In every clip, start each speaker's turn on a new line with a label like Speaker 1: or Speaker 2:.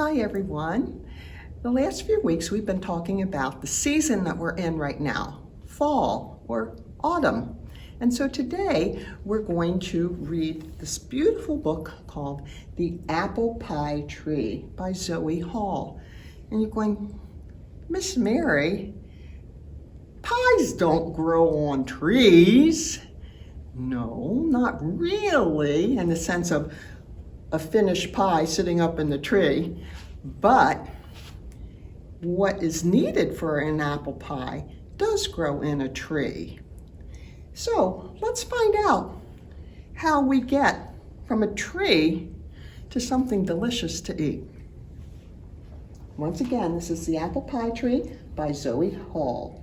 Speaker 1: Hi everyone. The last few weeks we've been talking about the season that we're in right now, fall or autumn. And so today we're going to read this beautiful book called The Apple Pie Tree by Zoe Hall. And you're going, Miss Mary, pies don't grow on trees. No, not really, in the sense of a finished pie sitting up in the tree, but what is needed for an apple pie does grow in a tree. So let's find out how we get from a tree to something delicious to eat. Once again, this is The Apple Pie Tree by Zoe Hall.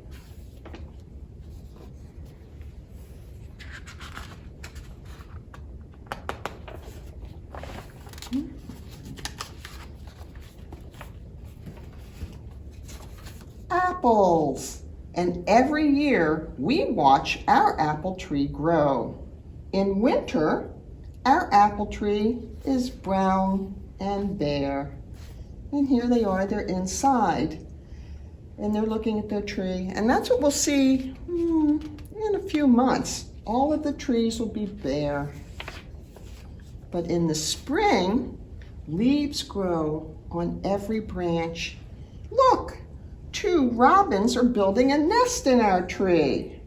Speaker 1: Apples. And every year we watch our apple tree grow. In winter, our apple tree is brown and bare. And here they are, they're inside. And they're looking at their tree. And that's what we'll see in a few months. All of the trees will be bare. But in the spring, leaves grow on every branch. Look! 2 robins are building a nest in our tree.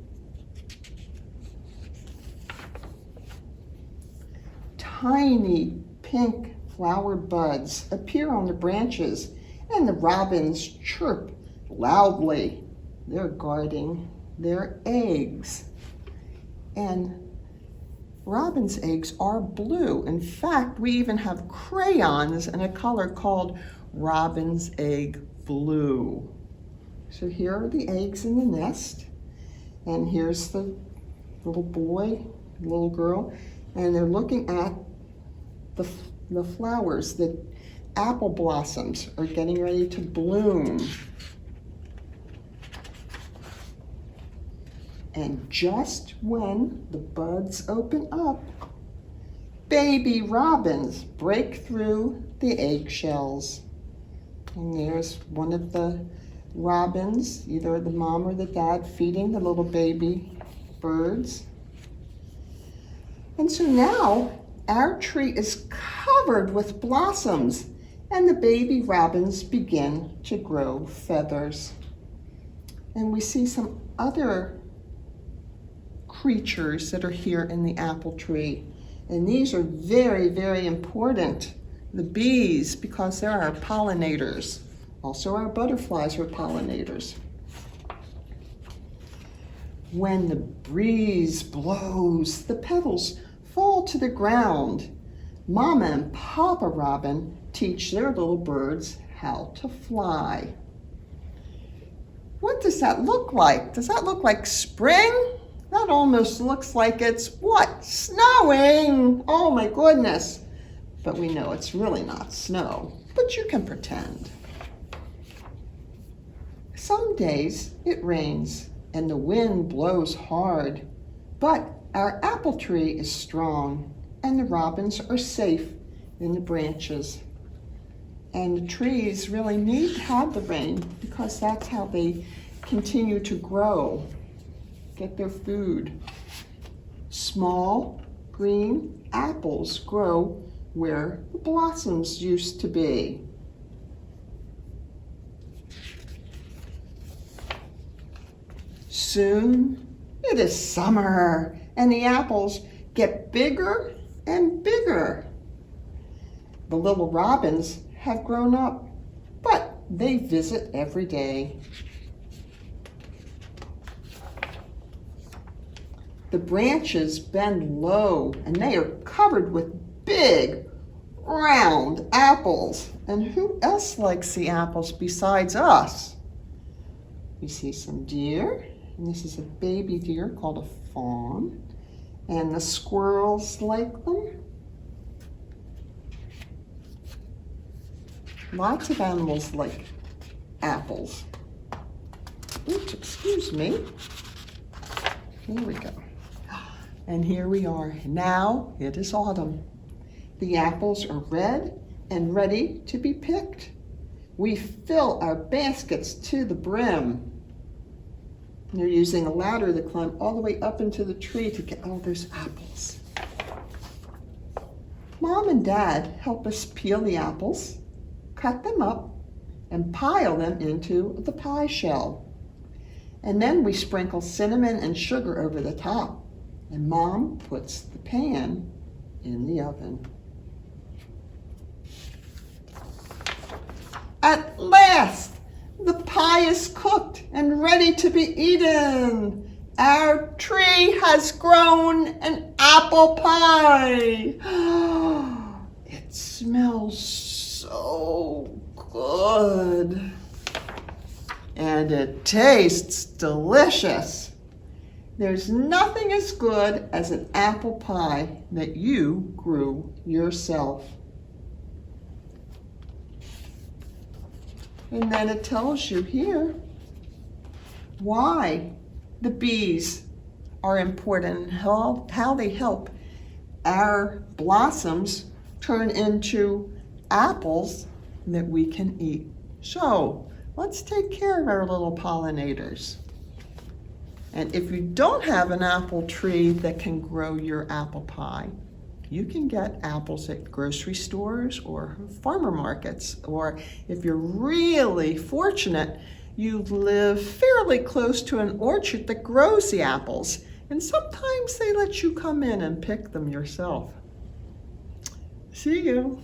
Speaker 1: Tiny pink flower buds appear on the branches, and the robins chirp loudly. They're guarding their eggs. And robins' eggs are blue. In fact, we even have crayons in a color called robin's egg blue. So here are the eggs in the nest, and here's the little boy, little girl, and they're looking at the flowers. The apple blossoms are getting ready to bloom. And just when the buds open up, baby robins break through the eggshells. And there's one of the robins, either the mom or the dad, feeding the little baby birds. And so now our tree is covered with blossoms, and the baby robins begin to grow feathers. And we see some other creatures that are here in the apple tree. And these are very, very important. The bees, because they're our pollinators. Also, our butterflies are pollinators. When the breeze blows, the petals fall to the ground. Mama and Papa Robin teach their little birds how to fly. What does that look like? Does that look like spring? That almost looks like it's what? Snowing! Oh my goodness! But we know it's really not snow, but you can pretend. Some days it rains and the wind blows hard, but our apple tree is strong and the robins are safe in the branches. And the trees really need to have the rain because that's how they continue to grow, get their food. Small green apples grow where the blossoms used to be. Soon it is summer and the apples get bigger and bigger. The little robins have grown up, but they visit every day. The branches bend low and they are covered with big, round apples. And who else likes the apples besides us? We see some deer. And this is a baby deer called a fawn. And the squirrels like them. Lots of animals like apples. Oops, excuse me. Here we go. And here we are. Now it is autumn. The apples are red and ready to be picked. We fill our baskets to the brim. You're using a ladder to climb all the way up into the tree to get all those apples. Mom and Dad help us peel the apples, cut them up, and pile them into the pie shell. And then we sprinkle cinnamon and sugar over the top, and Mom puts the pan in the oven. At last, the pie is cooked and ready to be eaten. Our tree has grown an apple pie. It smells so good. And it tastes delicious. There's nothing as good as an apple pie that you grew yourself. And then it tells you here why the bees are important and how they help our blossoms turn into apples that we can eat. So let's take care of our little pollinators. And if you don't have an apple tree that can grow your apple pie, you can get apples at grocery stores or farmer markets. Or if you're really fortunate, you live fairly close to an orchard that grows the apples. And sometimes they let you come in and pick them yourself. See you.